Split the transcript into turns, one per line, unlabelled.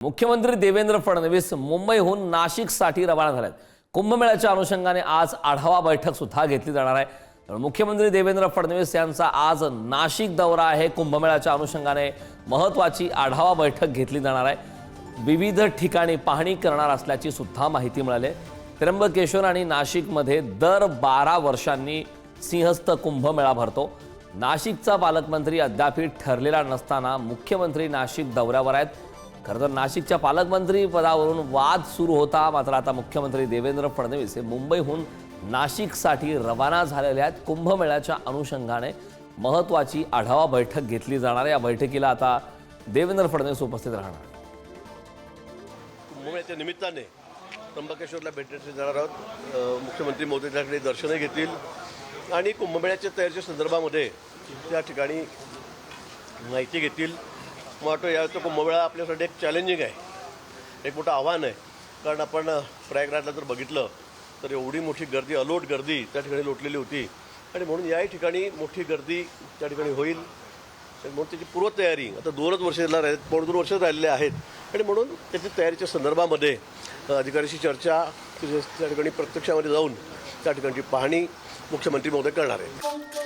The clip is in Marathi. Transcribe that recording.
मुख्यमंत्री देवेंद्र फडणवीस मुंबईहून नाशिकसाठी रवाना झालेत। कुंभमेळ्याच्या अनुषंगाने आज आढावा बैठक सुद्धा घेतली जाणार आहे। तर मुख्यमंत्री देवेंद्र फडणवीस यांचा आज नाशिक दौरा आहे। कुंभमेळ्याच्या अनुषंगाने महत्त्वाची आढावा बैठक घेतली जाणार आहे। विविध ठिकाणी पाहणी करणार असल्याची सुद्धा माहिती मिळाली आहे। त्र्यंबकेश्वर आणि नाशिकमध्ये दर 12 वर्षांनी सिंहस्थ कुंभमेळा भरतो। नाशिकचा पालकमंत्री अद्याप ठरलेला नसताना मुख्यमंत्री नाशिक दौऱ्यावर आहेत। खरं तर नाशिकच्या पालकमंत्री पदावरून वाद सुरू होता, मात्र आता मुख्यमंत्री देवेंद्र फडणवीस हे मुंबईहून नाशिकसाठी रवाना झालेले आहेत। कुंभमेळ्याच्या अनुषंगाने महत्त्वाची आढावा बैठक घेतली जाणार आहे। या बैठकीला आता देवेंद्र फडणवीस उपस्थित राहणार।
कुंभमेळ्याच्या निमित्ताने त्र्यंबकेश्वरला भेटण्यासाठी जाणार आहोत। मुख्यमंत्री मोदींच्याकडे दर्शने घेतील आणि कुंभमेळ्याच्या तयारीच्या संदर्भामध्ये त्या ठिकाणी माहिती घेतील। मला वाटतं यावेळेचा कुंभमेळा आपल्यासाठी एक चॅलेंजिंग आहे, एक मोठं आव्हान आहे। कारण आपण प्रयागराजला जर बघितलं तर एवढी मोठी गर्दी, अलोट गर्दी त्या ठिकाणी लोटलेली होती आणि म्हणून याही ठिकाणी मोठी गर्दी त्या ठिकाणी होईल। म्हणून त्याची पूर्वतयारी आता 2 वर्ष पावणे 2 वर्ष राहिलेले आहेत आणि म्हणून त्याची तयारीच्या संदर्भामध्ये अधिकाऱ्यांशी चर्चा, त्या ठिकाणी प्रत्यक्षामध्ये जाऊन त्या ठिकाणची पाहणी मुख्यमंत्री महोदय करणार आहेत।